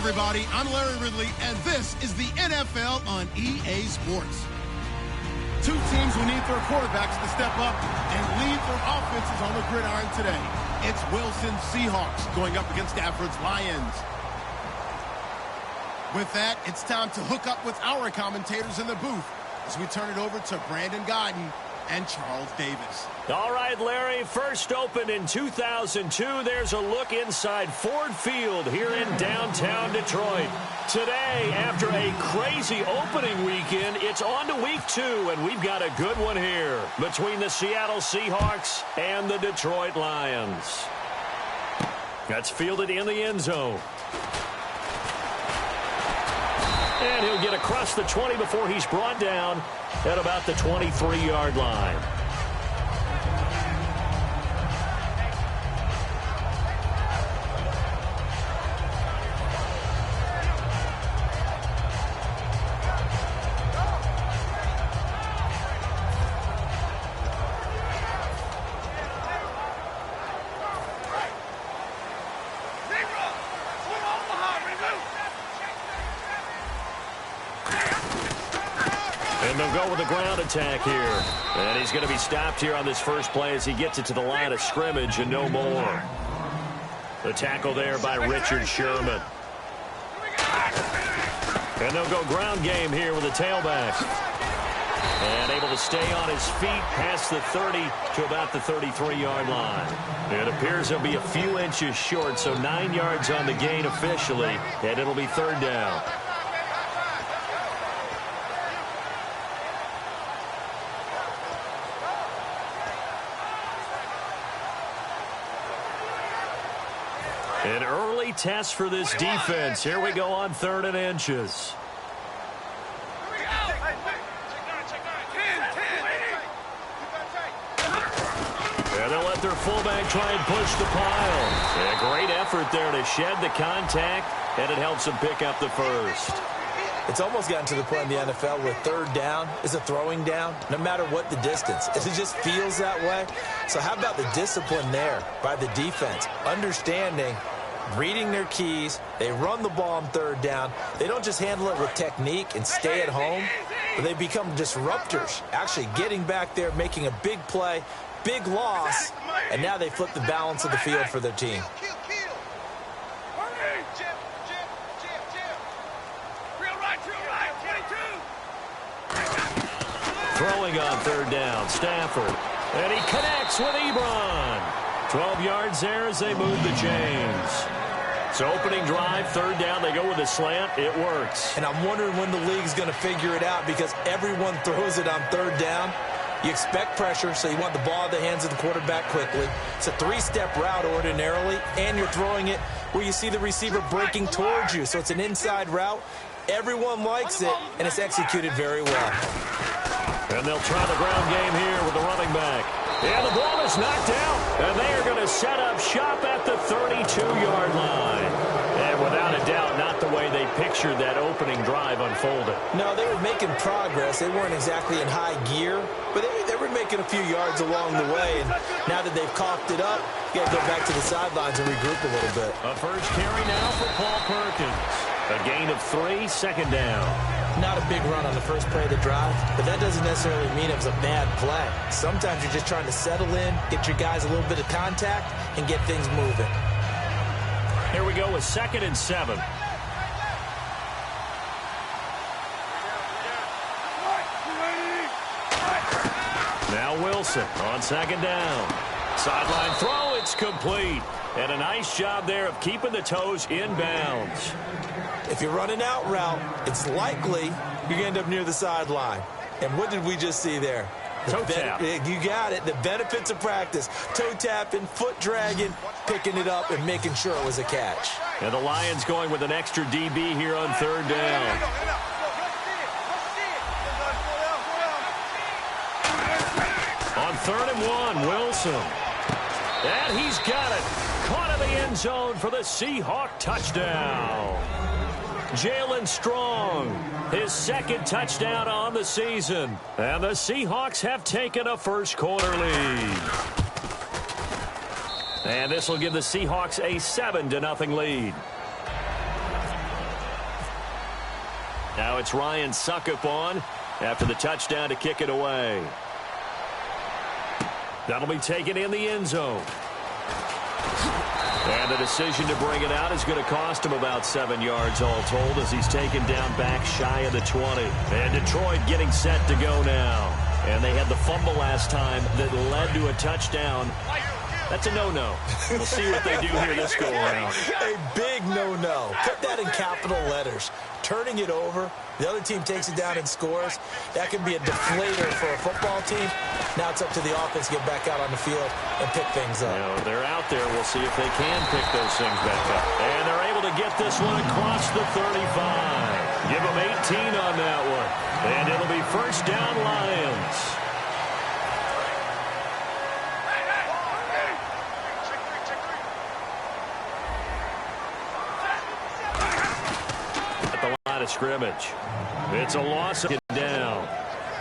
everybody. I'm Larry Ridley, and this is the NFL on EA Sports. Two teams who need their quarterbacks to step up and lead their offenses on the gridiron today. It's Wilson's Seahawks going up against Stafford's Lions. With that, it's time to hook up with our commentators in the booth as we turn it over to Brandon Godden and Charles Davis. All right, Larry, first opened in 2002. There's a look inside Ford Field here in downtown Detroit. Today, after a crazy opening weekend, it's on to week 2, and we've got a good one here between the Seattle Seahawks and the Detroit Lions. That's fielded in the end zone. And he'll get across the 20 before he's brought down at about the 23-yard line. And they'll go with the ground attack here. And he's going to be stopped here on this first play as he gets it to the line of scrimmage and no more. The tackle there by Richard Sherman. And they'll go ground game here with the tailback. And able to stay on his feet past the 30 to about the 33-yard line. It appears he'll be a few inches short, so 9 yards on the gain officially, and it'll be third down. An early test for this defense. Here we go on 3rd and inches. And they'll let their fullback try and push the pile. And a great effort there to shed the contact, and it helps them pick up the first. It's almost gotten to the point in the NFL where 3rd down is a throwing down, no matter what the distance. It just feels that way. So how about the discipline there by the defense? Understanding, reading their keys. They run the ball on 3rd down. They don't just handle it with technique and stay at home, but they become disruptors, actually getting back there, making a big play, big loss, and now they flip the balance of the field for their team. Throwing on 3rd down, Stafford. And he connects with Ebron. 12 yards there as they move the chains. So opening drive, 3rd down, they go with a slant. It works. And I'm wondering when the league's going to figure it out because everyone throws it on 3rd down. You expect pressure, so you want the ball in the hands of the quarterback quickly. It's a 3-step route ordinarily, and you're throwing it where you see the receiver breaking towards you. So it's an inside route. Everyone likes it, and it's executed very well. And they'll try the ground game here with the running back. And the ball is knocked out. And they are going to set up shop at the 32-yard line. And without a doubt, not the way they pictured that opening drive unfolded. No, they were making progress. They weren't exactly in high gear, but they were making a few yards along the way. And now that they've coughed it up, you got to go back to the sidelines and regroup a little bit. A first carry now for Paul Perkins. A gain of 3, 2nd down. Not a big run on the first play of the drive, but that doesn't necessarily mean it was a bad play. Sometimes you're just trying to settle in, get your guys a little bit of contact, and get things moving. Here we go with 2nd and 7. Now Wilson on 2nd down. Sideline throw, it's complete. And a nice job there of keeping the toes in bounds. If you're running out route, it's likely you're going to end up near the sideline. And what did we just see there? Toe tap. You got it. The benefits of practice. Toe tapping, foot dragging, picking it up, and making sure it was a catch. And the Lions going with an extra DB here on 3rd down. On 3rd and 1, Wilson. And he's got it. Caught in the end zone for the Seahawk touchdown. Jalen Strong, his 2nd touchdown on the season. And the Seahawks have taken a first-quarter lead. And this will give the Seahawks a 7-0 lead. Now it's Ryan Suckup on after the touchdown to kick it away. That'll be taken in the end zone. And the decision to bring it out is going to cost him about 7 yards all told as he's taken down back shy of the 20. And Detroit getting set to go now. And they had the fumble last time that led to a touchdown. That's a no-no. We'll see what they do here this go-around. A big no-no. Put that in capital letters. Turning it over, the other team takes it down and scores. That can be a deflator for a football team. Now it's up to the offense to get back out on the field and pick things up. You know, they're out there. We'll see if they can pick those things back up. And they're able to get this one across the 35. Give them 18 on that one. And it'll be first down Lions. Of scrimmage. It's a loss of down.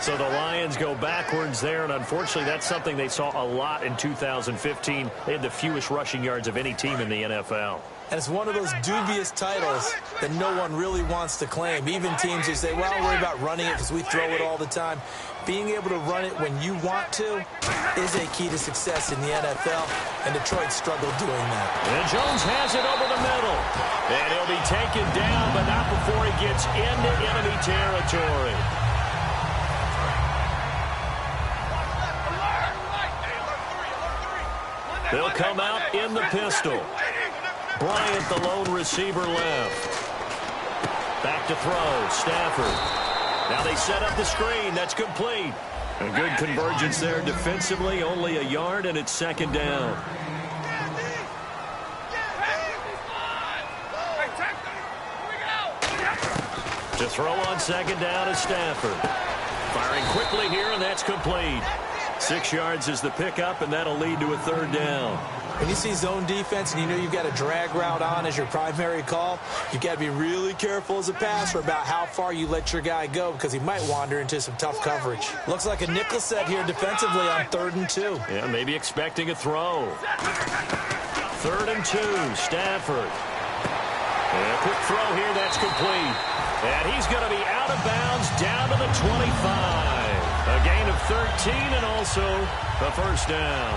So the Lions go backwards there, and unfortunately that's something they saw a lot in 2015. They had the fewest rushing yards of any team in the NFL. And it's one of those dubious titles that no one really wants to claim. Even teams who say, well, worry about running it because we throw it all the time. Being able to run it when you want to is a key to success in the NFL, and Detroit struggled doing that. And Jones has it over the middle. And he'll be taken down, but not before he gets into enemy territory. They'll come out in the pistol. Bryant, the lone receiver, left. Back to throw. Stafford. Now they set up the screen. That's complete. A good convergence there defensively. Only a yard, and it's second down. To throw on second down is Stafford. Firing quickly here, and that's complete. 6 yards is the pickup, and that'll lead to a third down. When you see zone defense and you know you've got a drag route on as your primary call, you've got to be really careful as a passer about how far you let your guy go because he might wander into some tough coverage. Looks like a nickel set here defensively on 3rd and 2. Yeah, maybe expecting a throw. 3rd and 2, Stafford. And a quick throw here, that's complete. And he's going to be out of bounds down to the 25. A gain of 13 and also a first down.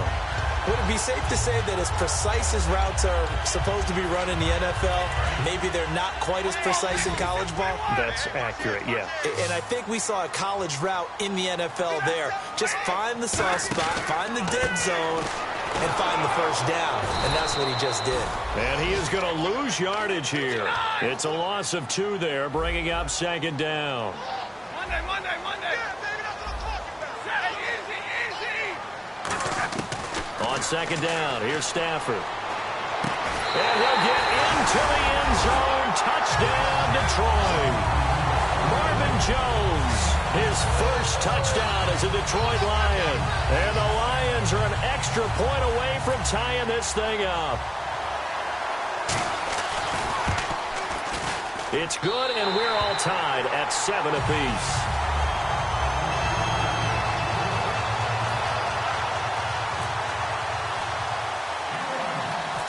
Would it be safe to say that as precise as routes are supposed to be run in the NFL, maybe they're not quite as precise in college ball? That's accurate, yeah. And I think we saw a college route in the NFL there. Just find the soft spot, find the dead zone, and find the first down. And that's what he just did. And he is going to lose yardage here. It's a loss of 2 there, bringing up second down. Monday. On second down, here's Stafford. And he'll get into the end zone. Touchdown, Detroit. Marvin Jones, his first touchdown as a Detroit Lion. And the Lions are an extra point away from tying this thing up. It's good, and we're all tied at 7 apiece.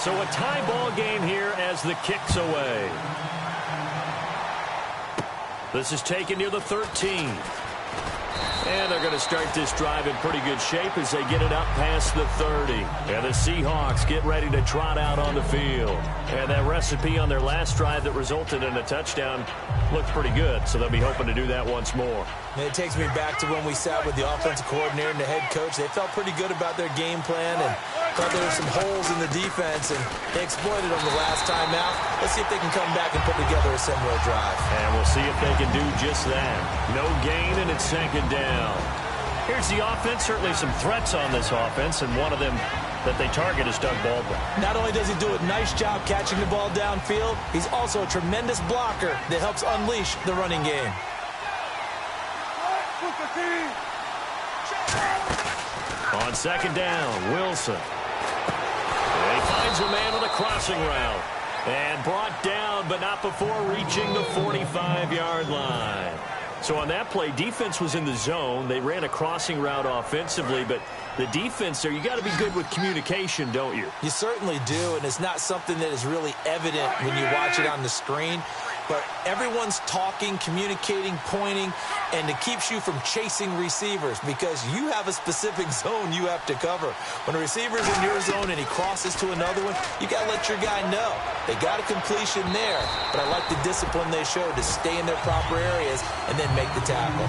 So a tie ball game here as the kick's away. This is taken near the 13. And they're going to start this drive in pretty good shape as they get it up past the 30. And the Seahawks get ready to trot out on the field. And that recipe on their last drive that resulted in a touchdown looked pretty good, so they'll be hoping to do that once more. And it takes me back to when we sat with the offensive coordinator and the head coach. They felt pretty good about their game plan and thought there were some holes in the defense, and they exploited them the last time out. Let's see if they can come back and put together a similar drive. And we'll see if they can do just that. No gain, and it's second down. Here's the offense. Certainly some threats on this offense, and one of them that they target is Doug Baldwin. Not only does he do a nice job catching the ball downfield, he's also a tremendous blocker that helps unleash the running game. On second down, Wilson. He finds a man with a crossing route. And brought down, but not before reaching the 45-yard line. So on that play, defense was in the zone. They ran a crossing route offensively, but the defense there, you got to be good with communication, don't you? You certainly do, and it's not something that is really evident when you watch it on the screen. but everyone's talking, communicating, pointing, and it keeps you from chasing receivers because you have a specific zone you have to cover. When a receiver's in your zone and he crosses to another one, you got to let your guy know. They got a completion there, but I like the discipline they showed to stay in their proper areas and then make the tackle.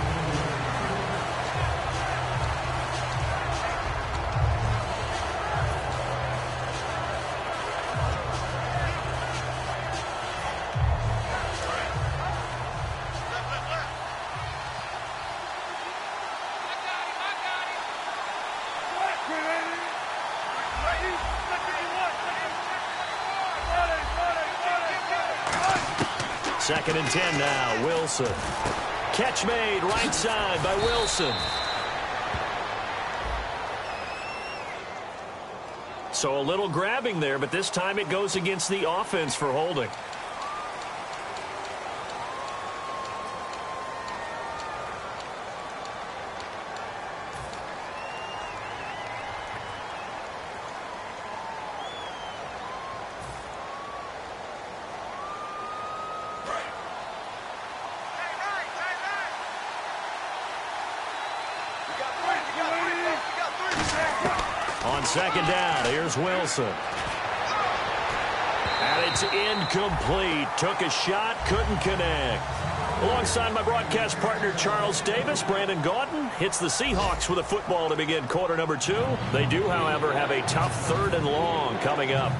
Second and 10 now, Wilson. Catch made right side by Wilson. So a little grabbing there, but this time it goes against the offense for holding. On second down, here's Wilson. And it's incomplete. Took a shot, couldn't connect. Alongside my broadcast partner, Charles Davis, Brandon Gaudin hits the Seahawks with a football to begin quarter number 2. They do, however, have a tough 3rd and long coming up.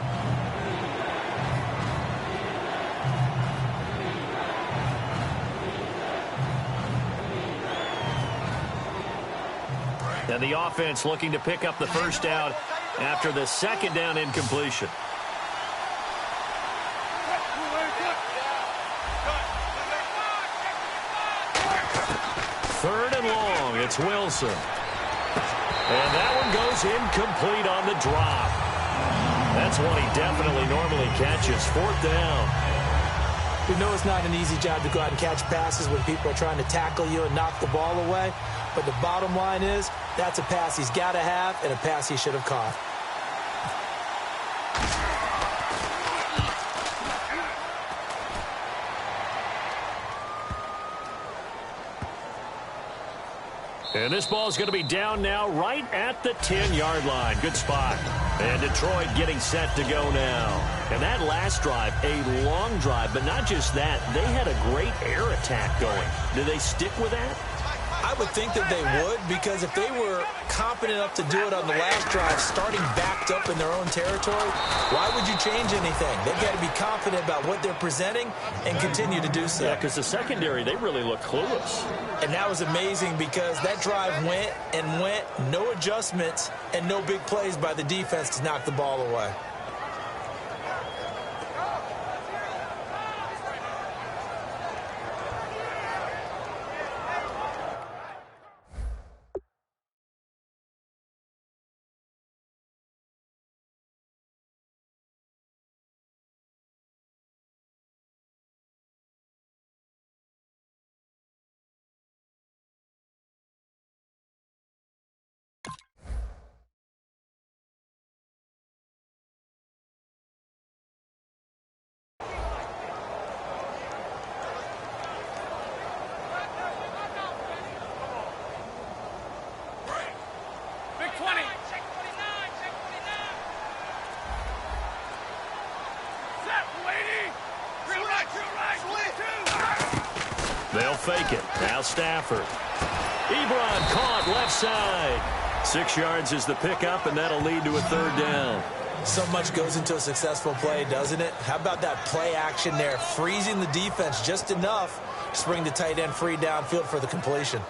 And the offense looking to pick up the first down after the second down incompletion. Third and long, it's Wilson. And that one goes incomplete on the drop. That's one he definitely normally catches. 4th down. We know it's not an easy job to go out and catch passes when people are trying to tackle you and knock the ball away. But the bottom line is, that's a pass he's got to have and a pass he should have caught. And this ball is going to be down now right at the 10-yard line. Good spot. And Detroit getting set to go now. And that last drive, a long drive, but not just that. They had a great air attack going. Do they stick with that? I would think that they would, because if they were competent enough to do it on the last drive, starting backed up in their own territory, why would you change anything? They've got to be confident about what they're presenting and continue to do so. Yeah, because the secondary, they really look clueless. And that was amazing because that drive went and went, no adjustments and no big plays by the defense to knock the ball away. They'll fake it. Now Stafford. Ebron caught left side. 6 yards is the pickup, and that'll lead to a 3rd down. So much goes into a successful play, doesn't it? How about that play action there, freezing the defense just enough to bring the tight end free downfield for the completion.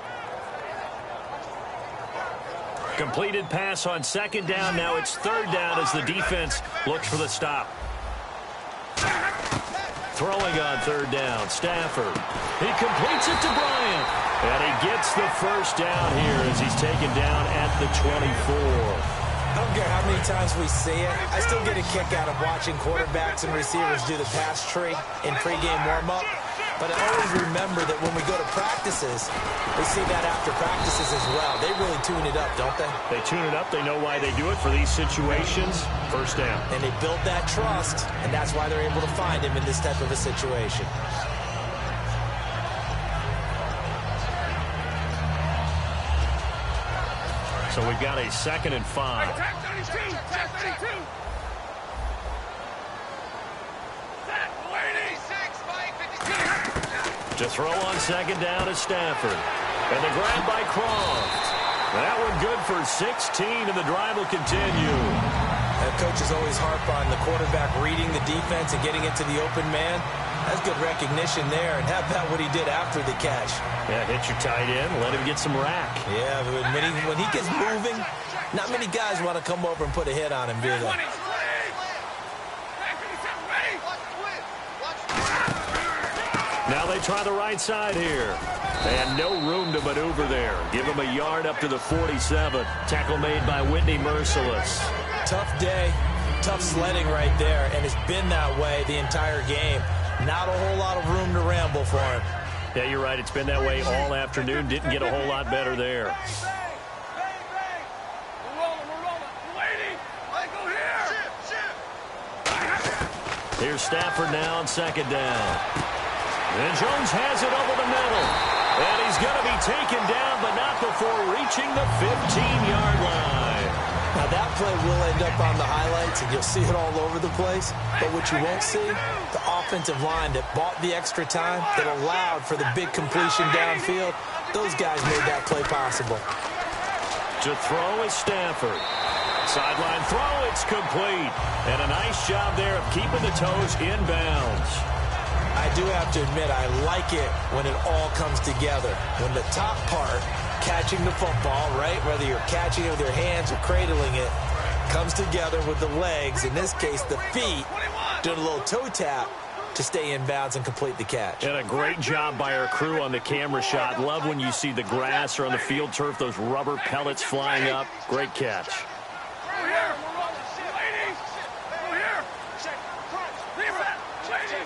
Completed pass on 2nd down. Now it's 3rd down as the defense looks for the stop. Throwing on 3rd down, Stafford. He completes it to Bryant. And he gets the first down here as he's taken down at the 24. I don't care how many times we see it. I still get a kick out of watching quarterbacks and receivers do the pass tree in pregame warm-up. But I always remember that when we go to practices, we see that after practices as well. They really tune it up, don't they? They tune it up. They know why they do it for these situations. First down. And they build that trust, and that's why they're able to find him in this type of a situation. So we've got a 2nd and 5. To throw on 2nd down is Stafford. And the grab by Croft. That one good for 16, and the drive will continue. Coaches always harp on the quarterback reading the defense and getting it to the open man. That's good recognition there, and how about what he did after the catch? Yeah, hit your tight end, let him get some rack. Yeah, but when he gets moving, not many guys want to come over and put a hit on him, do they? Now they try the right side here. And no room to maneuver there. Give him a yard up to the 47. Tackle made by Whitney Merciless. Tough day, tough sledding right there, and it's been that way the entire game. Not a whole lot of room to ramble for him. Yeah, you're right. It's been that way all afternoon. Didn't get a whole lot better there. Here's Stafford now on 2nd down. And Jones has it over the middle. And he's going to be taken down, but not before reaching the 15-yard line. Now, that play will end up on the highlights, and you'll see it all over the place. But what you won't see, the offensive line that bought the extra time, that allowed for the big completion downfield, those guys made that play possible. To throw is Stafford. Sideline throw, it's complete. And a nice job there of keeping the toes in bounds. I do have to admit, I like it when it all comes together. When the top part, catching the football, right, whether you're catching it with your hands or cradling it, comes together with the legs, in this case the feet, doing a little toe tap to stay in bounds and complete the catch. And a great job by our crew on the camera shot. Love when you see the grass or on the field turf, those rubber pellets flying up. Great catch.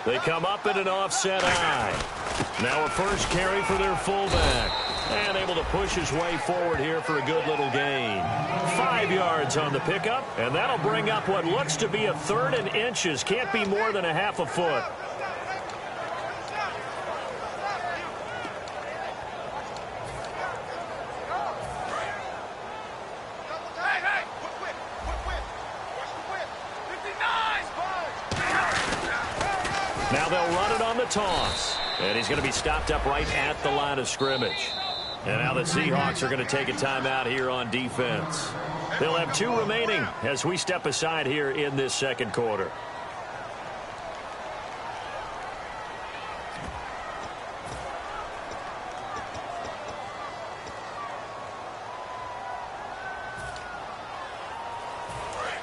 They come up in an offset eye. Now a first carry for their fullback. And able to push his way forward here for a good little gain. 5 yards on the pickup. And that'll bring up what looks to be a 3rd and inches. Can't be more than a half a foot. Now they'll run it on the toss. And he's going to be stopped up right at the line of scrimmage. And now the Seahawks are going to take a timeout here on defense. They'll have 2 remaining as we step aside here in this 2nd quarter.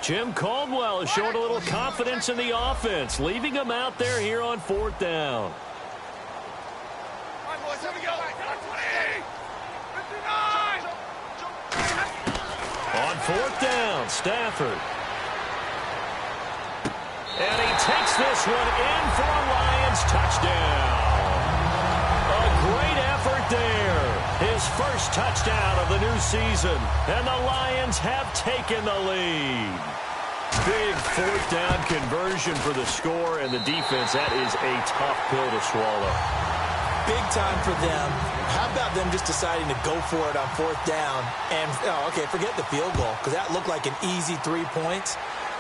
Jim Caldwell is showing a little confidence in the offense, leaving him out there here on 4th down. On 4th down, Stafford. And he takes this one in for a Lions touchdown. A great effort there. His first touchdown of the new season. And the Lions have taken the lead. Big 4th down conversion for the score, and the defense, that is a tough pill to swallow. Big time for them. How about them just deciding to go for it on 4th down? And, okay, forget the field goal, because that looked like an easy 3 points.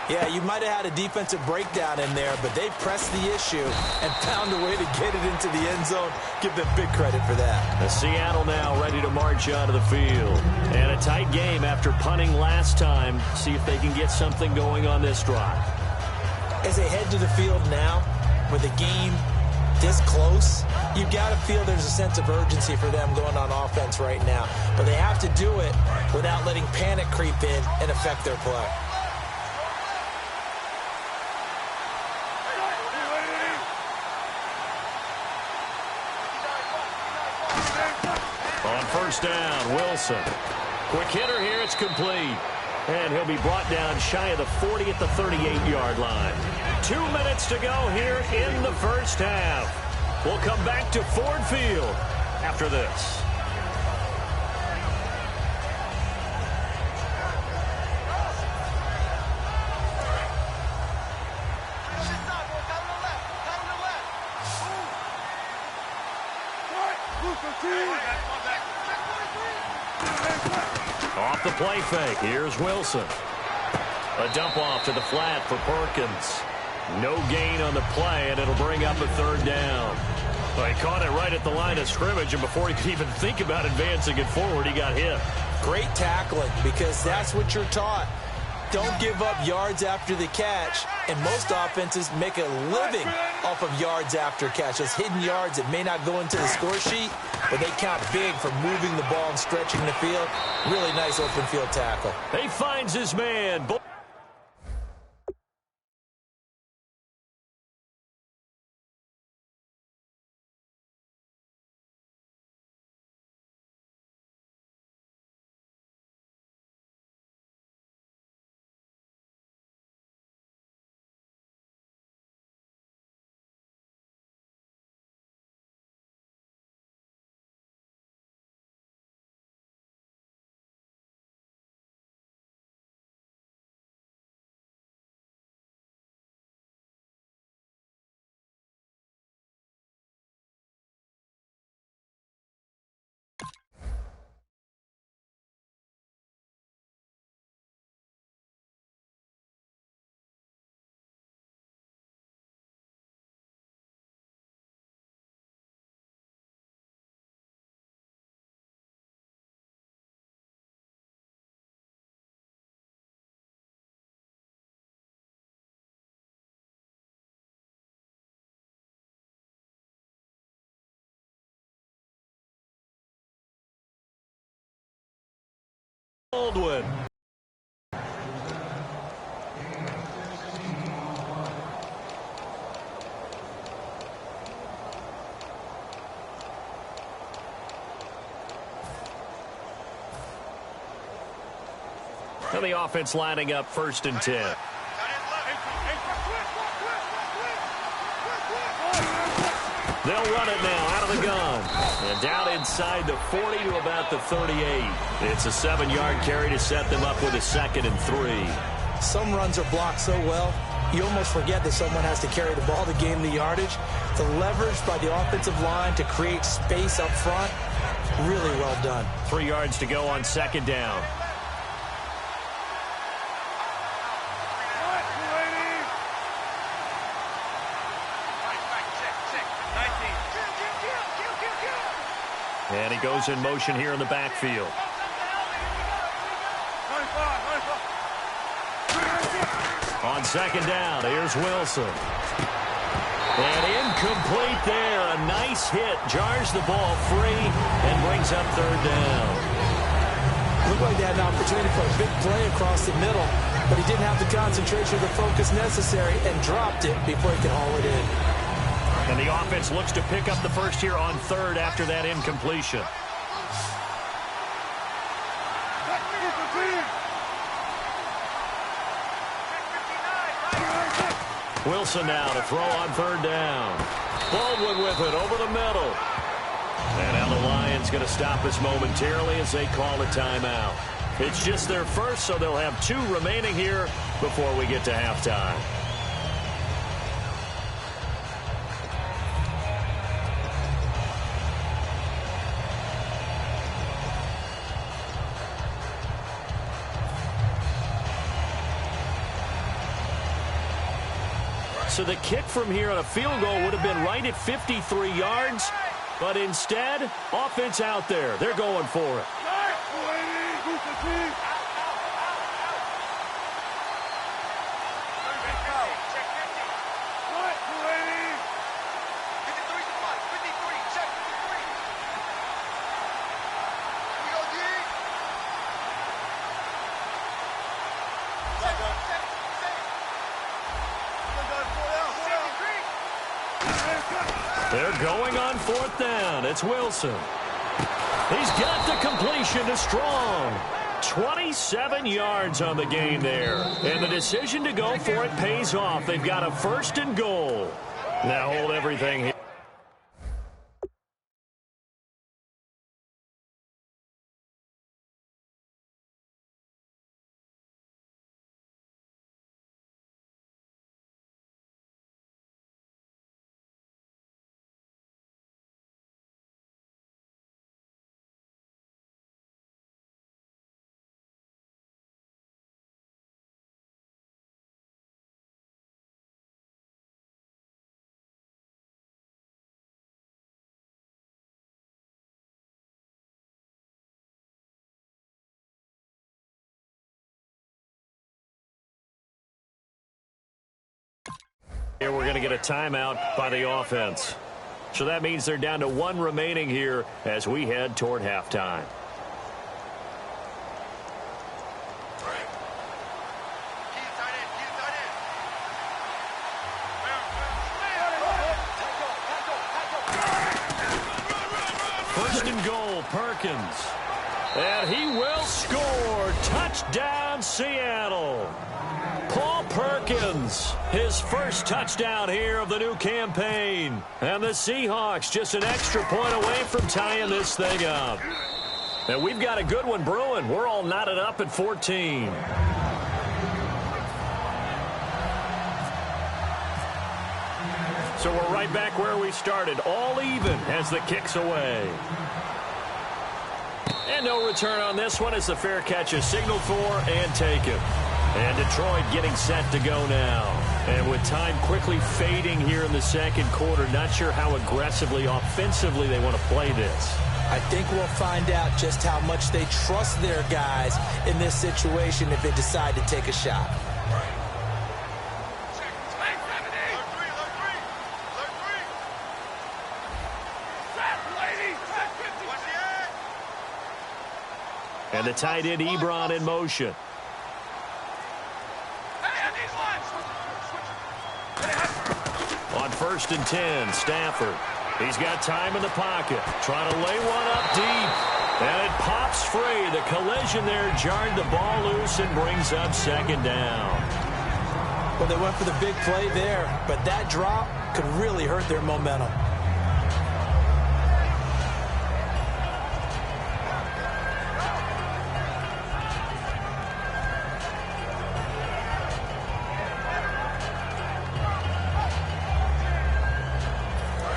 Yeah, you might have had a defensive breakdown in there, but they pressed the issue and found a way to get it into the end zone. Give them big credit for that. The Seattle now ready to march onto the field. And a tight game after punting last time. See if they can get something going on this drive. As they head to the field now, with the game this close, you've got to feel there's a sense of urgency for them going on offense right now. But they have to do it without letting panic creep in and affect their play. On 1st down, Wilson. Quick hitter here, it's complete. And he'll be brought down shy of the 40 at the 38-yard line. 2 minutes to go here in the first half. We'll come back to Ford Field after this. Off the play fake. Here's Wilson. A dump off to the flat for Perkins. No gain on the play, and it'll bring up a third down. Well, he caught it right at the line of scrimmage, and before he could even think about advancing it forward, he got hit. Great tackling, because that's what you're taught. Don't give up yards after the catch, and most offenses make a living off of yards after catch. Those hidden yards that may not go into the score sheet, but they count big for moving the ball and stretching the field. Really nice open field tackle. He finds his man. Baldwin. And the offense lining up 1st and 10. They'll run it now out of the gun. And down inside the 40 to about the 38. It's a 7-yard carry to set them up with a 2nd and 3. Some runs are blocked so well, you almost forget that someone has to carry the ball to gain the yardage. The leverage by the offensive line to create space up front, really well done. 3 yards to go on 2nd down. And he goes in motion here in the backfield. On 2nd down, here's Wilson. And incomplete there. A nice hit. Jars the ball free and brings up 3rd down. Looked like they had an opportunity for a big play across the middle, but he didn't have the concentration or the focus necessary and dropped it before he could haul it in. And the offense looks to pick up the first here on 3rd after that incompletion. Wilson now to throw on 3rd down. Baldwin with it over the middle. And now the Lions going to stop us momentarily as they call a timeout. It's just their first, so they'll have 2 remaining here before we get to halftime. So the kick from here on a field goal would have been right at 53 yards, but instead, offense out there. They're going for it. They're going on 4th down. It's Wilson. He's got the completion to Strong. 27 yards on the game there. And the decision to go for it pays off. They've got a 1st and goal. Now hold everything here. Here we're going to get a timeout by the offense. So that means they're down to 1 remaining here as we head toward halftime. First and goal, Perkins. And he will score. Touchdown, Seattle. Paul Perkins, his first touchdown here of the new campaign. And the Seahawks just an extra point away from tying this thing up. And we've got a good one brewing. We're all knotted up at 14. So we're right back where we started, all even as the kick's away. And no return on this one as the fair catch is signaled for and taken. And Detroit getting set to go now. And with time quickly fading here in the second quarter, not sure how aggressively, offensively they want to play this. I think we'll find out just how much they trust their guys in this situation if they decide to take a shot. And the tight end Ebron in motion. On 1st and 10, Stafford. He's got time in the pocket. Trying to lay one up deep. And it pops free. The collision there jarred the ball loose and brings up 2nd down. Well, they went for the big play there, but that drop could really hurt their momentum.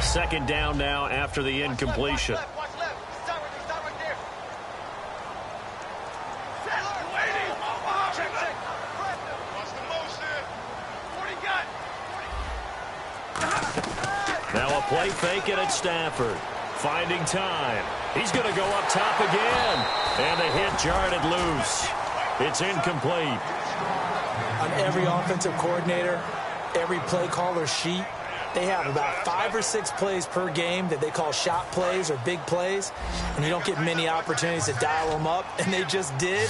Second down now after the incompletion. Now a play fake it at Stafford. Finding time. He's going to go up top again. And the hit jarred it loose. It's incomplete. On every offensive coordinator, every play caller sheet, they have about 5 or 6 plays per game that they call shot plays or big plays, and you don't get many opportunities to dial them up, and they just did,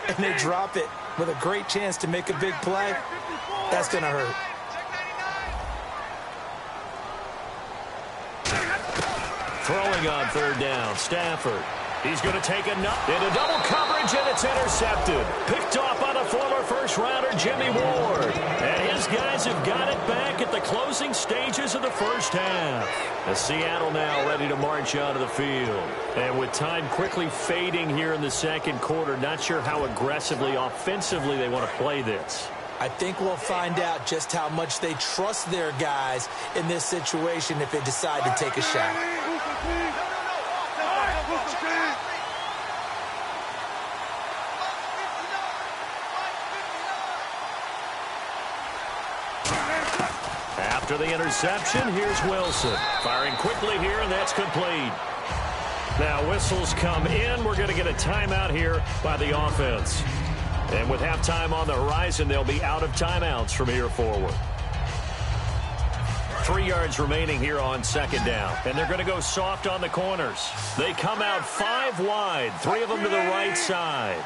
and they drop it with a great chance to make a big play. That's going to hurt. Throwing on 3rd down, Stafford. He's going to take into double coverage, and it's intercepted. Picked off by the former first-rounder Jimmy Ward. And his guys have got it back at the closing stages of the first half. The Seattle now ready to march out of the field. And with time quickly fading here in the second quarter, not sure how aggressively, offensively they want to play this. I think we'll find out just how much they trust their guys in this situation if they decide to take a shot. After the interception, here's Wilson. Firing quickly here, and that's complete. Now whistles come in. We're going to get a timeout here by the offense. And with halftime on the horizon, they'll be out of timeouts from here forward. 3 yards remaining here on 2nd down. And they're going to go soft on the corners. They come out 5 wide, 3 of them to the right side.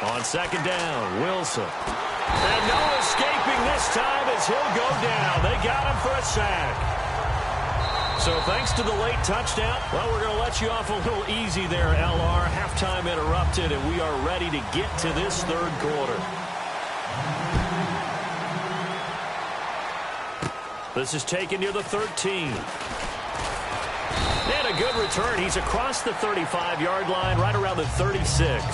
On 2nd down, Wilson. And no escaping this time as he'll go down. They got him for a sack. So thanks to the late touchdown, well, we're going to let you off a little easy there, LR. Halftime interrupted, and we are ready to get to this 3rd quarter. This is taken near the 13. And a good return. He's across the 35-yard line, right around the 36.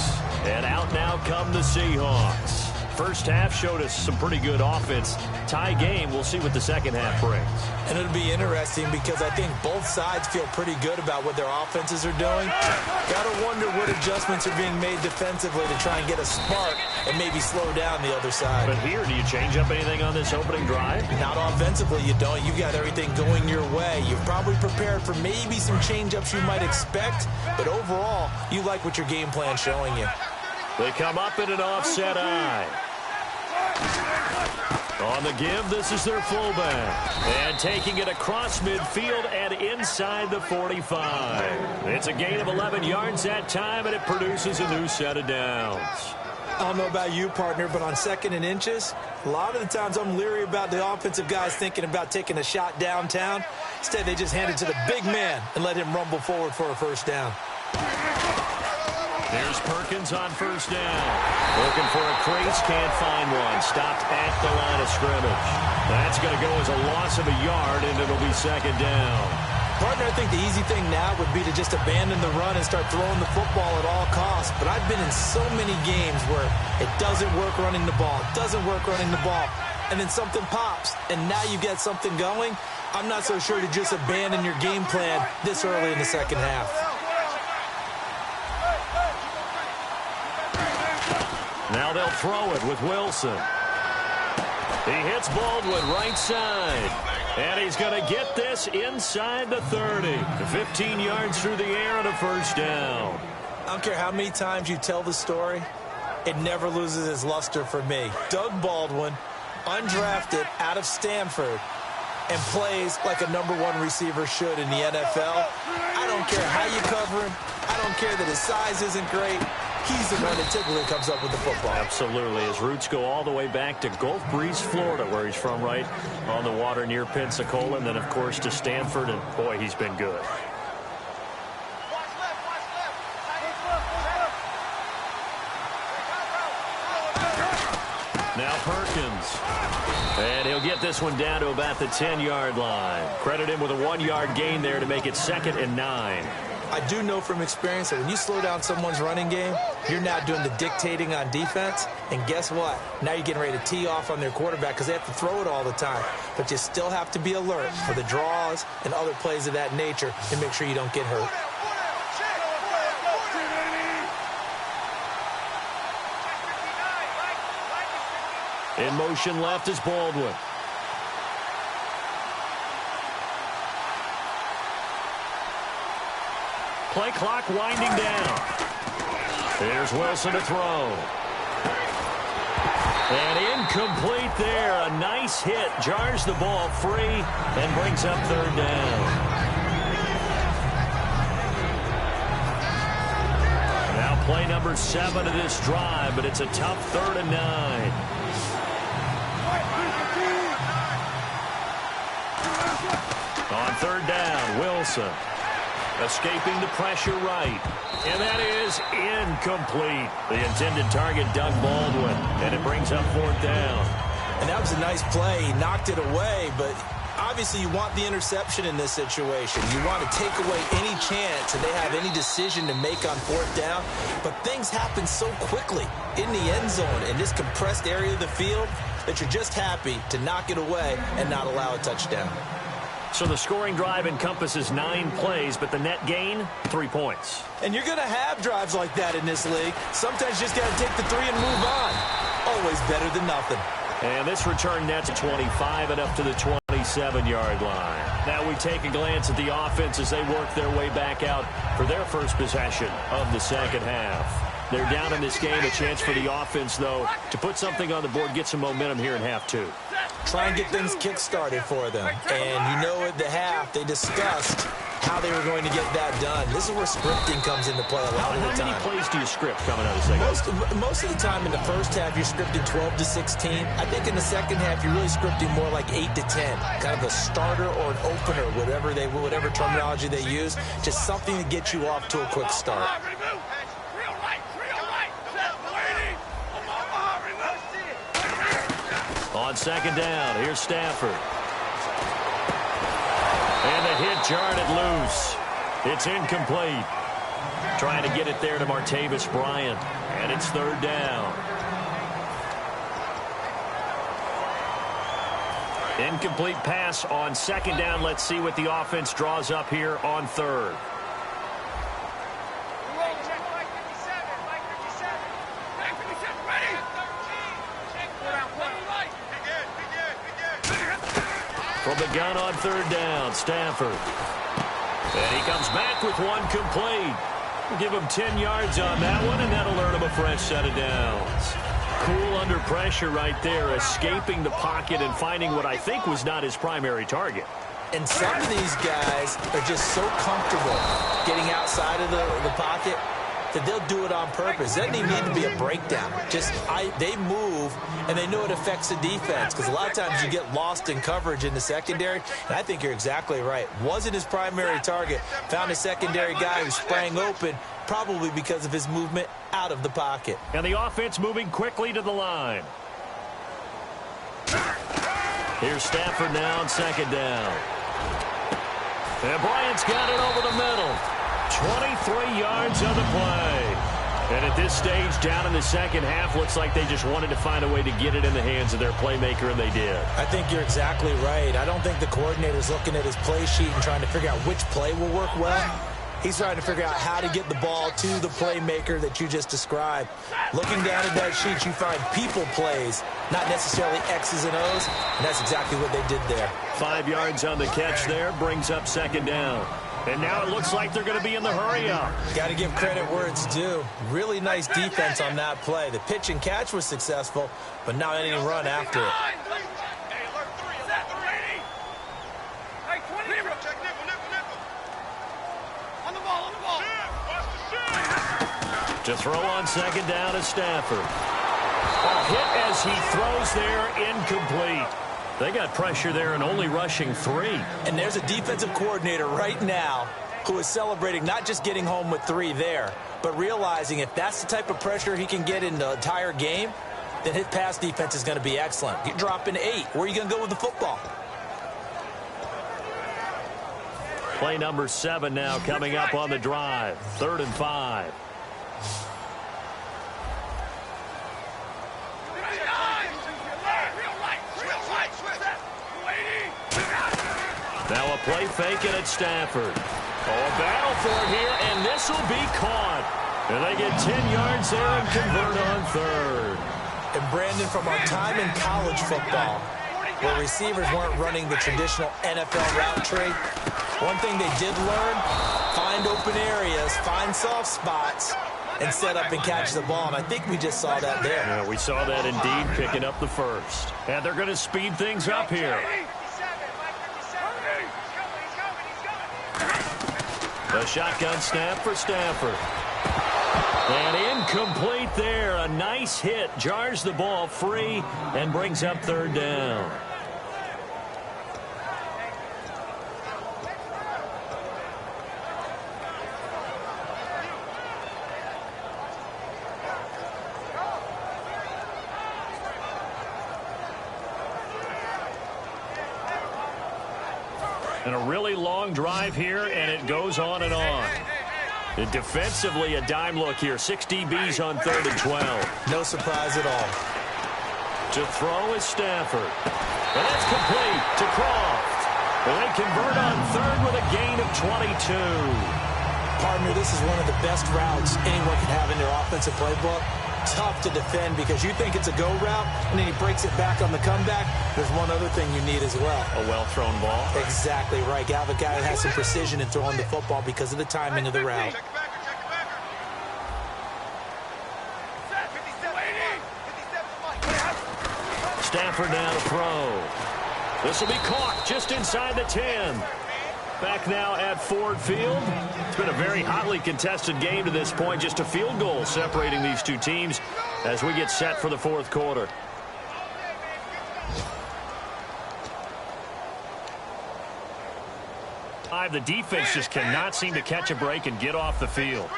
And out now come the Seahawks. First half showed us some pretty good offense. Tie game, we'll see what the second half brings. And it'll be interesting because I think both sides feel pretty good about what their offenses are doing. Got to wonder what adjustments are being made defensively to try and get a spark and maybe slow down the other side. But here, do you change up anything on this opening drive? Not offensively, you don't. You got everything going your way. You've probably prepared for maybe some change-ups you might expect, but overall, you like what your game plan's showing you. They come up in an offset eye. On the give, this is their fullback. And taking it across midfield and inside the 45. It's a gain of 11 yards that time, and it produces a new set of downs. I don't know about you, partner, but on 2nd and inches, a lot of the times I'm leery about the offensive guys thinking about taking a shot downtown. Instead, they just hand it to the big man and let him rumble forward for a first down. There's Perkins on first down. Looking for a crease, can't find one. Stopped at the line of scrimmage. That's going to go as a loss of a yard, and it'll be 2nd down. Partner, I think the easy thing now would be to just abandon the run and start throwing the football at all costs. But I've been in so many games where it doesn't work running the ball. It doesn't work running the ball. And then something pops, and now you get something going. I'm not so sure to just abandon your game plan this early in the second half. Now they'll throw it with Wilson. He hits Baldwin right side. And he's going to get this inside the 30. 15 yards through the air and a first down. I don't care how many times you tell the story, it never loses its luster for me. Doug Baldwin, undrafted out of Stanford, and plays like a #1 receiver should in the NFL. I don't care how you cover him. I don't care that his size isn't great. He's the one that typically comes up with the football. Absolutely. His roots go all the way back to Gulf Breeze, Florida, where he's from, right on the water near Pensacola, and then, of course, to Stanford, and, boy, he's been good. Now Perkins. And he'll get this one down to about the 10-yard line. Credit him with a 1-yard gain there to make it 2nd and 9. I do know from experience that when you slow down someone's running game, you're now doing the dictating on defense. And guess what? Now you're getting ready to tee off on their quarterback because they have to throw it all the time. But you still have to be alert for the draws and other plays of that nature and make sure you don't get hurt. In motion left is Baldwin. Play clock winding down. There's Wilson to throw. And incomplete there. A nice hit. Jars the ball free and brings up 3rd down. Now play number 7 of this drive, but it's a tough 3rd and 9. On 3rd down, Wilson. Escaping the pressure right. And that is incomplete. The intended target, Doug Baldwin. And it brings up 4th down. And that was a nice play. He knocked it away, but obviously you want the interception in this situation. You want to take away any chance that they have any decision to make on 4th down. But things happen so quickly in the end zone in this compressed area of the field that you're just happy to knock it away and not allow a touchdown. So the scoring drive encompasses 9 plays, but the net gain, 3 points. And you're going to have drives like that in this league. Sometimes you just got to take the 3 and move on. Always better than nothing. And this return net's 25 and up to the 27-yard line. Now we take a glance at the offense as they work their way back out for their first possession of the second half. They're down in this game. A chance for the offense, though, to put something on the board, get some momentum here in half 2. Try and get things kick-started for them. And you know at the half they discussed how they were going to get that done. This is where scripting comes into play a lot of the time. How many plays do you script coming out of the second half? Most of the time in the first half, you're scripting 12 to 16. I think in the second half, you're really scripting more like 8 to 10. Kind of a starter or an opener, whatever terminology they use. Just something to get you off to a quick start. On 2nd down, here's Stafford. And the hit jarred it loose. It's incomplete. Trying to get it there to Martavis Bryant. And it's 3rd down. Incomplete pass on 2nd down. Let's see what the offense draws up here on 3rd. From the gun on 3rd down, Stafford. And he comes back with one complete. We'll give him 10 yards on that one, and that'll earn him a fresh set of downs. cool under pressure right there, escaping the pocket and finding what I think was not his primary target. And some of these guys are just so comfortable getting outside of the pocket that they'll do it on purpose. It doesn't even need to be a breakdown. They move, and they know it affects the defense, because a lot of times you get lost in coverage in the secondary, and I think you're exactly right. Wasn't his primary target. Found a secondary guy who sprang open, probably because of his movement out of the pocket. And the offense moving quickly to the line. Here's Stafford now on second down. And Bryant's got it over the middle. 23 yards on the play. And at this stage, down in the second half, looks like they just wanted to find a way to get it in the hands of their playmaker, and they did. I think you're exactly right. I don't think the coordinator's looking at his play sheet and trying to figure out which play will work well. He's trying to figure out how to get the ball to the playmaker that you just described. Looking down at that sheet, you find people plays, not necessarily X's and O's, and that's exactly what they did there. 5 yards on the catch there, brings up second down. And now it looks like they're going to be in the hurry-up. Got to give credit where it's due. Really nice defense on that play. The pitch and catch was successful, but not any run after it. To throw on second down is Stafford. A hit as he throws there, incomplete. They got pressure there and only rushing 3. And there's a defensive coordinator right now who is celebrating not just getting home with 3 there, but realizing if that's the type of pressure he can get in the entire game, then his pass defense is going to be excellent. You're dropping 8. Where are you going to go with the football? Play number 7 now coming up on the drive. 3rd and 5. Now a play fake it at Stafford. A battle for it here, and this will be caught. And they get 10 yards there and convert on 3rd. And Brandon, from our time in college football, where receivers weren't running the traditional NFL route tree, one thing they did learn, find open areas, find soft spots, and set up and catch the ball. And I think we just saw that there. Yeah, we saw that indeed, picking up the first. And they're going to speed things up here. The shotgun snap for Stafford. And incomplete there. A nice hit. Jars the ball free and brings up 3rd down. And a really long drive here, and it goes on and on. And defensively, a dime look here. 6 DBs on 3rd and 12. No surprise at all. To throw is Stafford. And that's complete to Croft. And they convert on 3rd with a gain of 22. Partner, this is one of the best routes anyone can have in their offensive playbook. Tough to defend because you think it's a go route, and then he breaks it back on the comeback. There's one other thing you need as well. A well-thrown ball. Exactly right. You have a guy that has some precision in throwing the football because of the timing of the route. Stafford now to throw. This will be caught just inside the 10. Back now at Ford Field. It's been a very hotly contested game to this point. Just a field goal separating these two teams as we get set for the 4th quarter. The defense just cannot seem to catch a break and get off the field.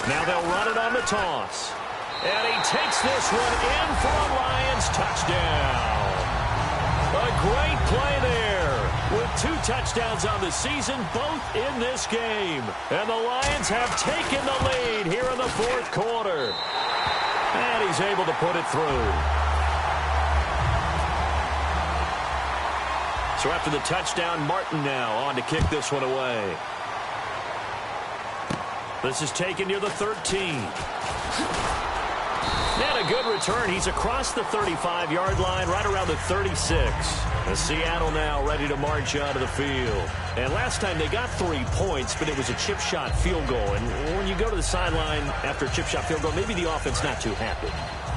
Now they'll run it on the toss. And he takes this one in for a Lions touchdown. A great play there with 2 touchdowns on the season, both in this game. And the Lions have taken the lead here in the 4th quarter. And he's able to put it through. So after the touchdown, Martin now on to kick this one away. This is taken near the 13. And a good return. He's across the 35-yard line, right around the 36. And Seattle now ready to march out of the field. And last time they got 3 points, but it was a chip shot field goal. And when you go to the sideline after a chip shot field goal, maybe the offense not too happy.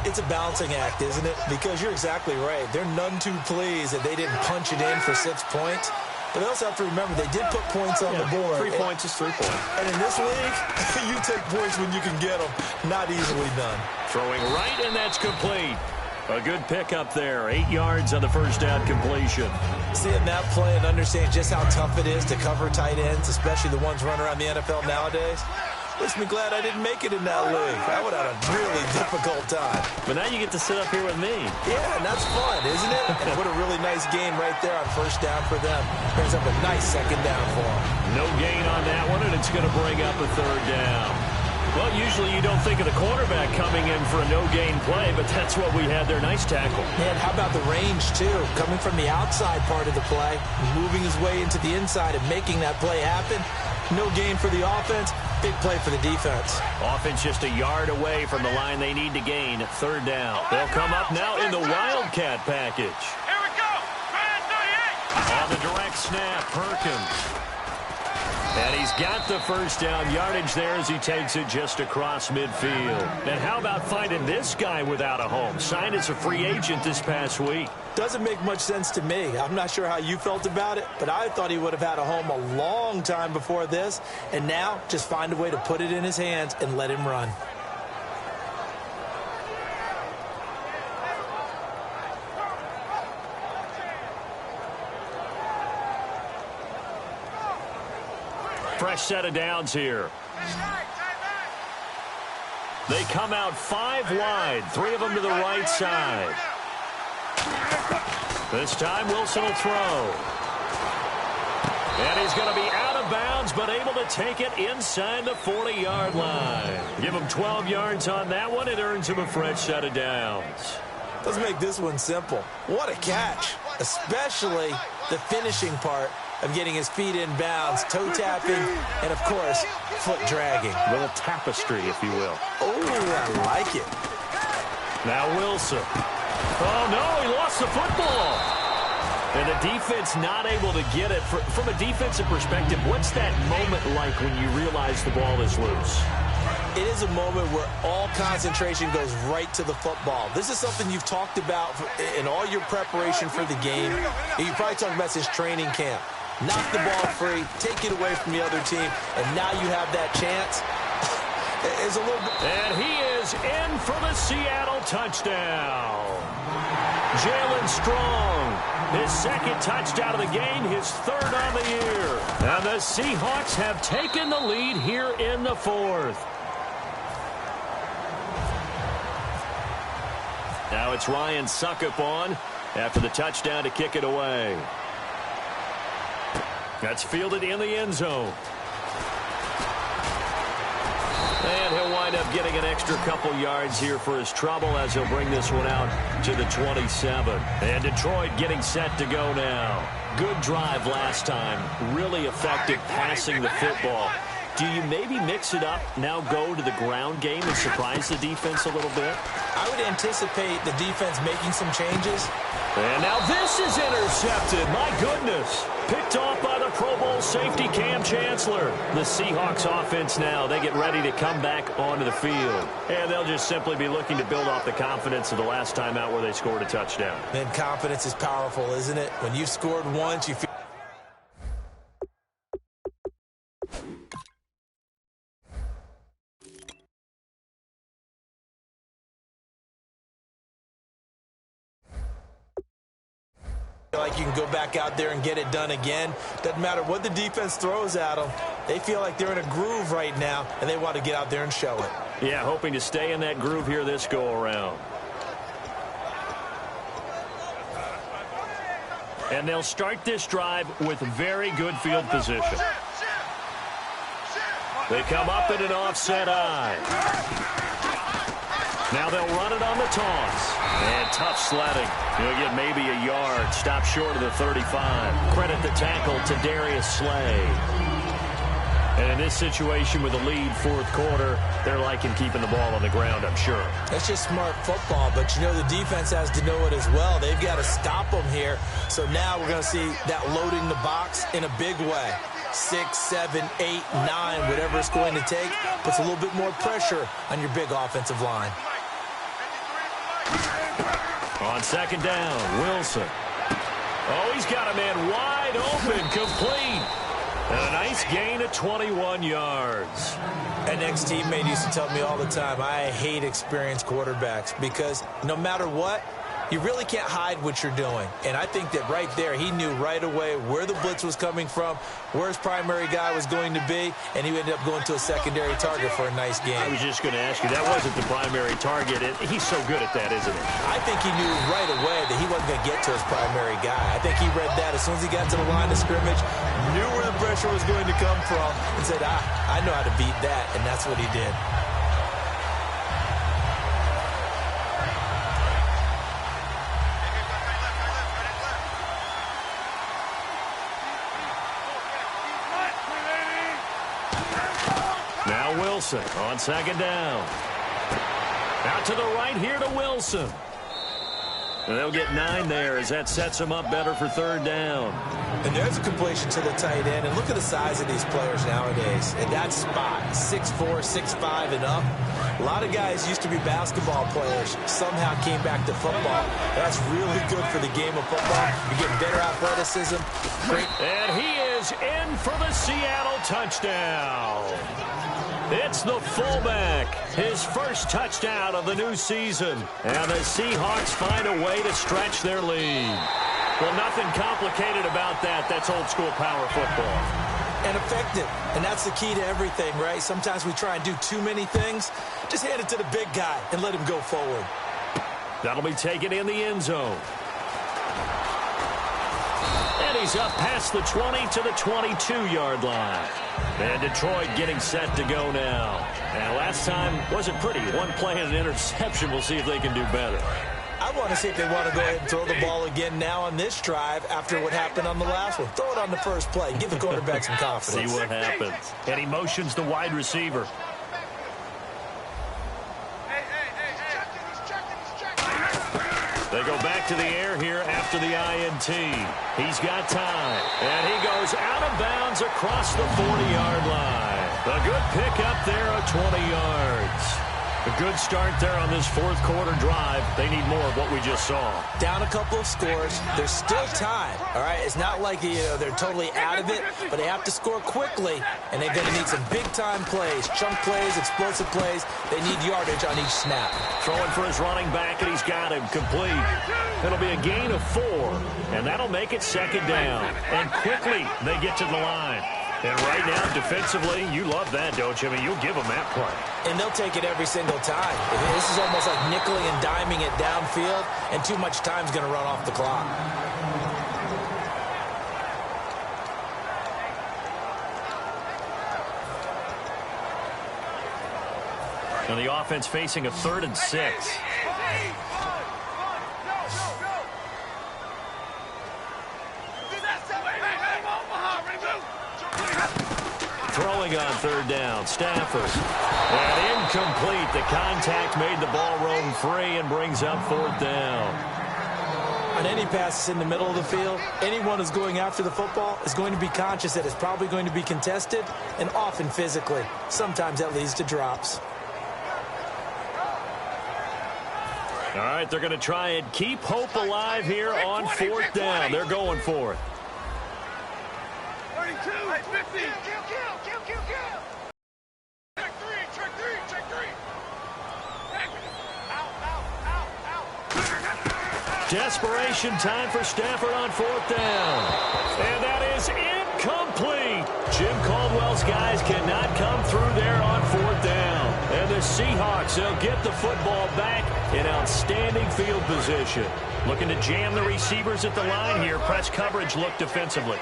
It's a balancing act, isn't it? Because you're exactly right. They're none too pleased that they didn't punch it in for 6 points. But they also have to remember they did put points on the board. 3 points is 3 points. And in this league, you take points when you can get them. Not easily done. Throwing right, and that's complete. A good pickup there. 8 yards on the first down completion. Seeing that play and understand just how tough it is to cover tight ends, especially the ones running around the NFL nowadays, makes me glad I didn't make it in that league. I would have had a really difficult time. But now you get to sit up here with me. Yeah, and that's fun, isn't it? And what a really nice game right there on first down for them. Brings up a nice second down for them. No gain on that one, and it's going to bring up a third down. Well, usually you don't think of the quarterback coming in for a no-gain play, but that's what we had there. Nice tackle. And how about the range, too? Coming from the outside part of the play, moving his way into the inside and making that play happen. No gain for the offense. Big play for the defense. Offense just a yard away from the line they need to gain. Third down. They'll come up now in the Wildcat package. Here we go. 38. On the direct snap, Perkins. And he's got the first down yardage there as he takes it just across midfield. And how about finding this guy without a home? Signed as a free agent this past week. Doesn't make much sense to me. I'm not sure how you felt about it, but I thought he would have had a home a long time before this. And now, just find a way to put it in his hands and let him run. Fresh set of downs here. They come out 5 wide, 3 of them to the right side. This time Wilson will throw. And he's going to be out of bounds, but able to take it inside the 40-yard line. Give him 12 yards on that one. It earns him a fresh set of downs. Let's make this one simple. What a catch, especially the finishing part of getting his feet in bounds, toe tapping, and, of course, foot dragging. A little tapestry, if you will. Oh, I like it. Now Wilson. Oh, no, he lost the football. And the defense not able to get it. From a defensive perspective, what's that moment like when you realize the ball is loose? It is a moment where all concentration goes right to the football. This is something you've talked about in all your preparation for the game. You probably talked about since training camp. Knock the ball free, take it away from the other team, and now you have that chance. It's a little bit. And he is in for the Seattle touchdown. Jalen Strong, his second touchdown of the game, his third on the year. And the Seahawks have taken the lead here in the fourth. Now it's Ryan Suckup on after the touchdown to kick it away. That's fielded in the end zone. And he'll wind up getting an extra couple yards here for his trouble as he'll bring this one out to the 27. And Detroit getting set to go now. Good drive last time. Really effective passing the football. Do you maybe mix it up, now go to the ground game and surprise the defense a little bit? I would anticipate the defense making some changes. And now this is intercepted. My goodness. Picked off by the Pro Bowl safety Cam Chancellor. The Seahawks offense now, they get ready to come back onto the field. And they'll just simply be looking to build off the confidence of the last time out where they scored a touchdown. And confidence is powerful, isn't it? When you've scored once, you feel like you can go back out there and get it done again. Doesn't matter what the defense throws at them. They feel like they're in a groove right now, and they want to get out there and show it. Yeah, hoping to stay in that groove here this go-around. And they'll start this drive with very good field position. They come up in an offset eye. Now they'll run it on the toss. And tough sledding. He'll get maybe a yard. Stop short of the 35. Credit the tackle to Darius Slay. And in this situation with a lead fourth quarter, they're liking keeping the ball on the ground, I'm sure. That's just smart football, but you know the defense has to know it as well. They've got to stop them here. So now we're going to see that loading the box in a big way. 6, 7, 8, 9, whatever it's going to take, puts a little bit more pressure on your big offensive line. On second down, Wilson. Oh, he's got a man wide open, complete. And a nice gain of 21 yards. An ex-teammate used to tell me all the time, I hate experienced quarterbacks because no matter what, you really can't hide what you're doing. And I think that right there, he knew right away where the blitz was coming from, where his primary guy was going to be, and he ended up going to a secondary target for a nice game. I was just going to ask you, that wasn't the primary target. He's so good at that, isn't he? I think he knew right away that he wasn't going to get to his primary guy. I think he read that as soon as he got to the line of scrimmage, knew where the pressure was going to come from, and said, I know how to beat that, and that's what he did. Now Wilson on second down. Out to the right here to Wilson. And they'll get 9 there as that sets them up better for third down. And there's a completion to the tight end. And look at the size of these players nowadays. At that spot, 6'4", 6'5", and up. A lot of guys used to be basketball players, somehow came back to football. That's really good for the game of football. You're getting better athleticism. Great. And he is in for the Seattle touchdown. It's the fullback, his first touchdown of the new season. And the Seahawks find a way to stretch their lead. Well, nothing complicated about that. That's old-school power football. And effective. And that's the key to everything, right? Sometimes we try and do too many things. Just hand it to the big guy and let him go forward. That'll be taken in the end zone. And he's up past the 20 to the 22-yard line. And Detroit getting set to go now. And last time wasn't pretty. One play and an interception. We'll see if they can do better. I want to see if they want to go ahead and throw the ball again now on this drive after what happened on the last one. Throw it on the first play. Give the quarterback some confidence. See what happens. And he motions the wide receiver. They go back to the air here after the INT. He's got time. And he goes out of bounds across the 40-yard line. A good pickup there of 20 yards. A good start there on this fourth quarter drive. They need more of what we just saw. Down a couple of scores. There's still time. All right, it's not like they're totally out of it, but they have to score quickly, and they're going to need some big-time plays, chunk plays, explosive plays. They need yardage on each snap. Throwing for his running back, and he's got him complete. It'll be a gain of 4, and that'll make it second down. And quickly they get to the line. And right now, defensively, you love that, don't you? I mean, you'll give them that play. And they'll take it every single time. This is almost like nickeling and diming it downfield, and too much time's going to run off the clock. And the offense facing a 3rd and 6. Throwing on third down, Stafford. And incomplete. The contact made the ball roam free and brings up 4th down. On any passes in the middle of the field, anyone who's going after the football is going to be conscious that it's probably going to be contested, and often physically. Sometimes that leads to drops. All right, they're going to try and keep hope alive here on 4th down. They're going for it. 32, 50. Kill. Check three. Out. Desperation time for Stafford on 4th down. And that is incomplete. Jim Caldwell's guys cannot come through there on 4th down. And the Seahawks, they'll get the football back in outstanding field position. Looking to jam the receivers at the line here. Press coverage look defensively.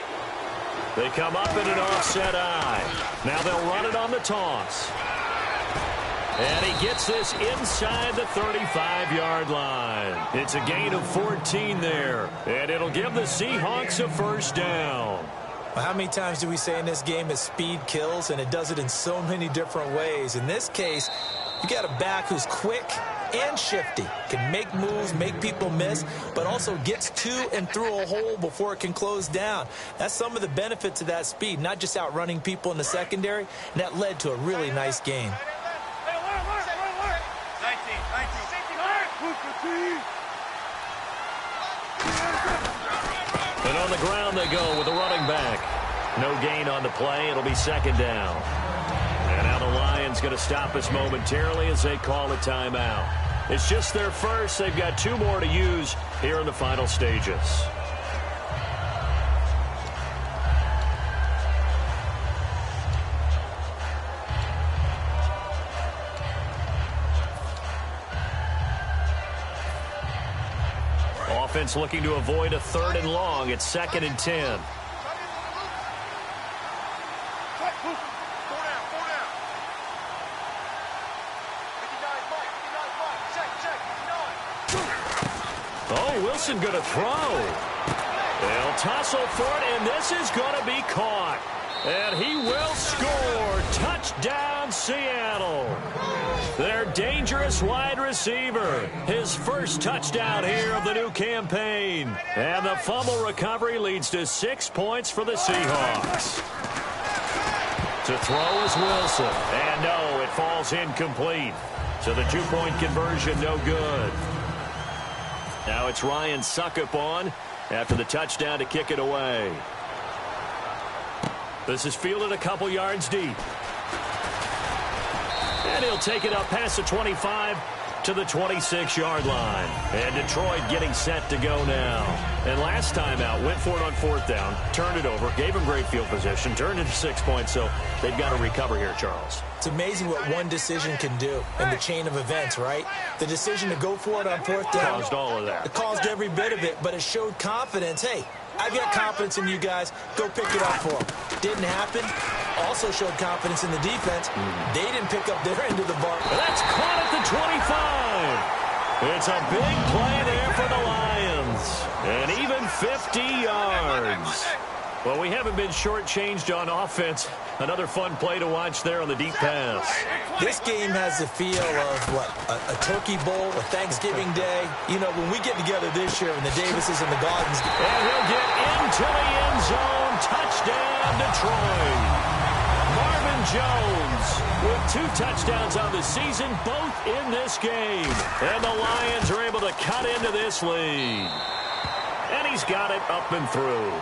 They come up in an offset eye. Now they'll run it on the toss. And he gets this inside the 35-yard line. It's a gain of 14 there. And it'll give the Seahawks a 1st down. Well, how many times do we say in this game that speed kills, and it does it in so many different ways? In this case, you got a back who's quick and shifty, can make moves, make people miss, but also gets to and through a hole before it can close down. That's some of the benefits of that speed, not just outrunning people in the secondary, and that led to a really nice game. And on the ground they go with a running back. No gain on the play. It'll be second down. And now the Lions going to stop us momentarily as they call a timeout. It's just their first. They've got 2 more to use here in the final stages. Offense looking to avoid a 3rd and long. It's 2nd and 10. Oh, Wilson going to throw. They'll tussle for it, and this is going to be caught. And he will score. Touchdown, Seattle. Their dangerous wide receiver. His first touchdown here of the new campaign. And the fumble recovery leads to 6 points for the Seahawks. To throw is Wilson. And no, it falls incomplete. So the 2-point conversion no good. Now it's Ryan Suckup on after the touchdown to kick it away. This is fielded a couple yards deep. And he'll take it up past the 25 to the 26-yard line. And Detroit getting set to go now. And last time out, went for it on 4th down, turned it over, gave him great field position, turned it to 6 points, so they've got to recover here, Charles. It's amazing what one decision can do in the chain of events, right? The decision to go for it on 4th down. Caused all of that. It caused every bit of it, but it showed confidence. Hey, I've got confidence in you guys. Go pick it up for them. Didn't happen. Also showed confidence in the defense. They didn't pick up their end of the bargain. That's caught at the 25. It's a big play there for the Lions. And even 50 yards. Well, we haven't been shortchanged on offense. Another fun play to watch there on the deep pass. This game has the feel of, what, a Turkey Bowl, a Thanksgiving Day. You know, when we get together this year and the Davises and the Gardens. And he'll get into the end zone. Touchdown, Detroit. Marvin Jones with 2 touchdowns on the season, both in this game. And the Lions are able to cut into this lead. And he's got it up and through.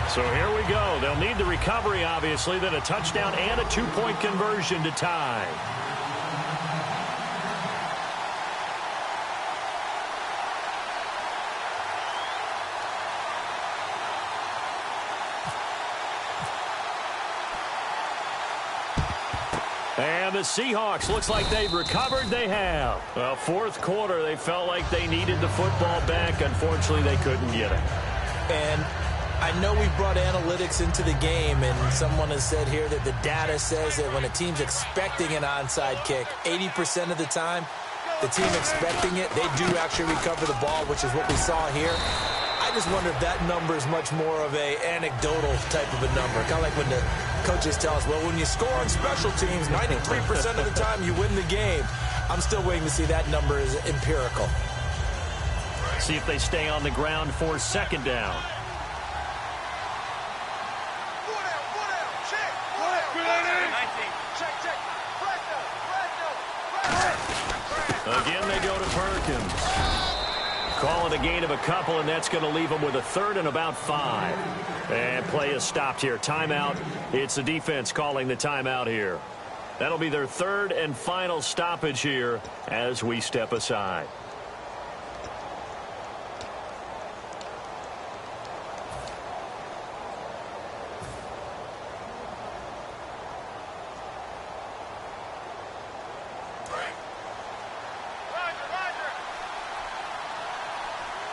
So here we go. They'll need the recovery, obviously, then a touchdown and a 2-point conversion to tie. And the Seahawks, looks like they've recovered. They have. Well, 4th quarter, they felt like they needed the football back. Unfortunately, they couldn't get it. And I know we brought analytics into the game, and someone has said here that the data says that when a team's expecting an onside kick, 80% of the time, the team expecting it, they do actually recover the ball, which is what we saw here. I just wonder if that number is much more of a anecdotal type of a number. Kind of like when the coaches tell us, well, when you score on special teams, 93% of the time you win the game. I'm still waiting to see that number is empirical. See if they stay on the ground for 2nd down. Again, they go to Perkins. Call it a gain of a couple, and that's going to leave them with a 3rd and about 5. And play is stopped here. Timeout. It's the defense calling the timeout here. That'll be their 3rd and final stoppage here as we step aside.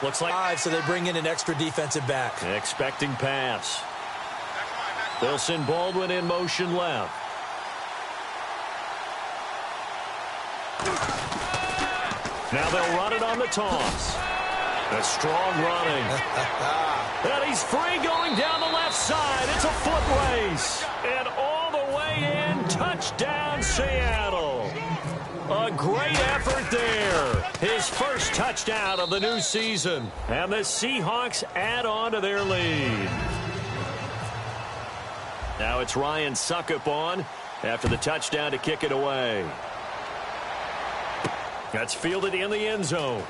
Looks like 5, so they bring in an extra defensive back. Expecting pass. They'll send Baldwin in motion left. Now they'll run it on the toss. A strong running. And he's free going down the left side. It's a foot race. And all the way in, touchdown Seattle. A great effort there. His first touchdown of the new season. And the Seahawks add on to their lead. Now it's Ryan Suckup on after the touchdown to kick it away. That's fielded in the end zone.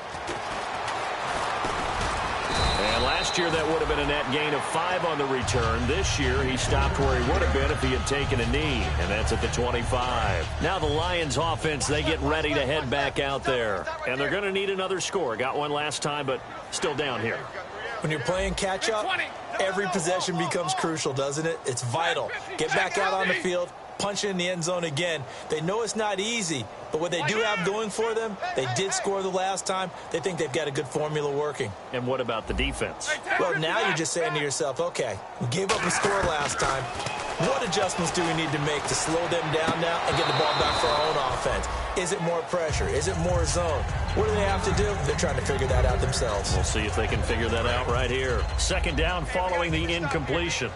And last year that would have been a net gain of 5 on the return. This year he stopped where he would have been if he had taken a knee, and that's at the 25. Now the Lions offense, they get ready to head back out there. And they're going to need another score. Got one last time, but still down here. When you're playing catch-up, every possession becomes crucial, doesn't it? It's vital. Get back out on the field, punch it in the end zone again. They know it's not easy, but what they do have going for them, they did score the last time. They think they've got a good formula working. And what about the defense? Well, now you're just saying to yourself, okay, we gave up a score last time. What adjustments do we need to make to slow them down now and get the ball back for our own offense? Is it more pressure? Is it more zone? What do they have to do? They're trying to figure that out themselves. We'll see if they can figure that out right here. Second down following the incompletion.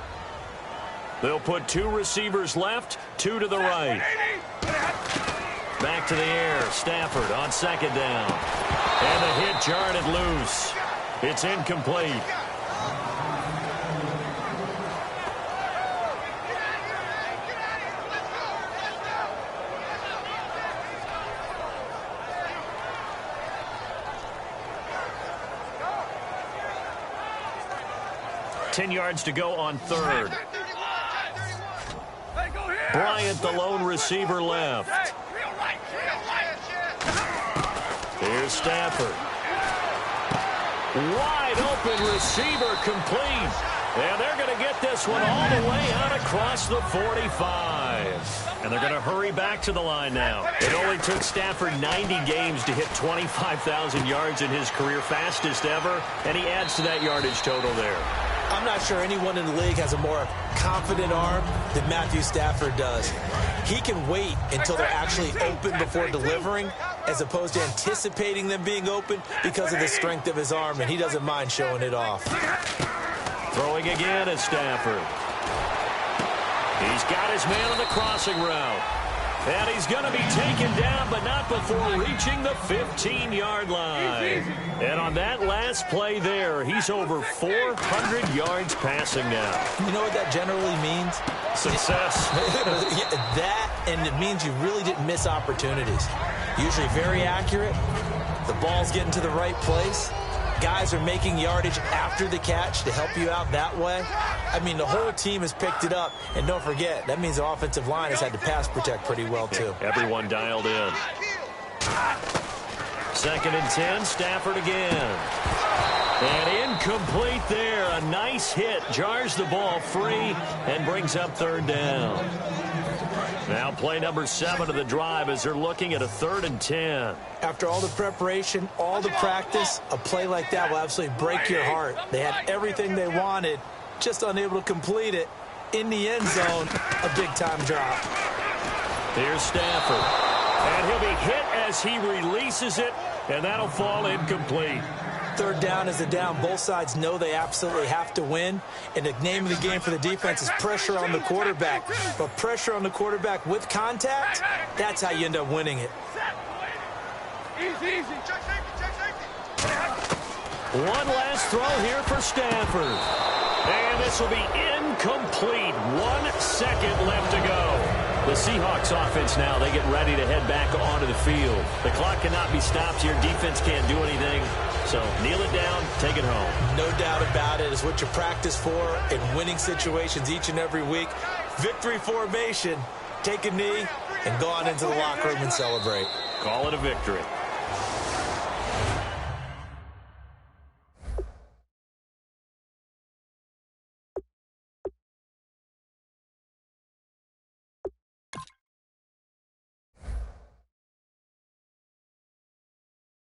They'll put 2 receivers left, 2 to the right. Back to the air. Stafford on second down. And the hit jarred it loose. It's incomplete. Ten yards to go on third. Bryant, the lone receiver, left. Here's Stafford. Wide open receiver, complete. And they're going to get this one all the way out across the 45. And they're going to hurry back to the line now. It only took Stafford 90 games to hit 25,000 yards in his career, fastest ever. And he adds to that yardage total there. I'm not sure anyone in the league has a more confident arm than Matthew Stafford does. He can wait until they're actually open before delivering, as opposed to anticipating them being open because of the strength of his arm, and he doesn't mind showing it off. Throwing again at Stafford. He's got his man on the crossing route. And he's going to be taken down, but not before reaching the 15-yard line. And on that last play there, he's over 400 yards passing now. You know what that generally means? Success. That, and it means you really didn't miss opportunities. Usually very accurate. The ball's getting to the right place. Guys are making yardage after the catch to help you out that way. I mean, the whole team has picked it up. And don't forget, that means the offensive line has had to pass protect pretty well, too. Everyone dialed in. Second and 10, Stafford again. And incomplete there. A nice hit. Jars the ball free and brings up third down. Now play number 7 of the drive as they're looking at a 3rd and 10. After all the preparation, all the practice, a play like that will absolutely break your heart. They had everything they wanted, just unable to complete it. In the end zone, a big-time drop. Here's Stafford. And he'll be hit as he releases it, and that'll fall incomplete. Third down is a down. Both sides know they absolutely have to win. And the name of the game for the defense is pressure on the quarterback. But pressure on the quarterback with contact, that's how you end up winning it. Easy. Check safety. One last throw here for Stafford. And this will be incomplete. 1 second left to go. The Seahawks offense now, they get ready to head back onto the field. The clock cannot be stopped here. Defense can't do anything. So kneel it down, take it home. No doubt about it. It's what you practice for in winning situations each and every week. Victory formation. Take a knee and go on into the locker room and celebrate. Call it a victory.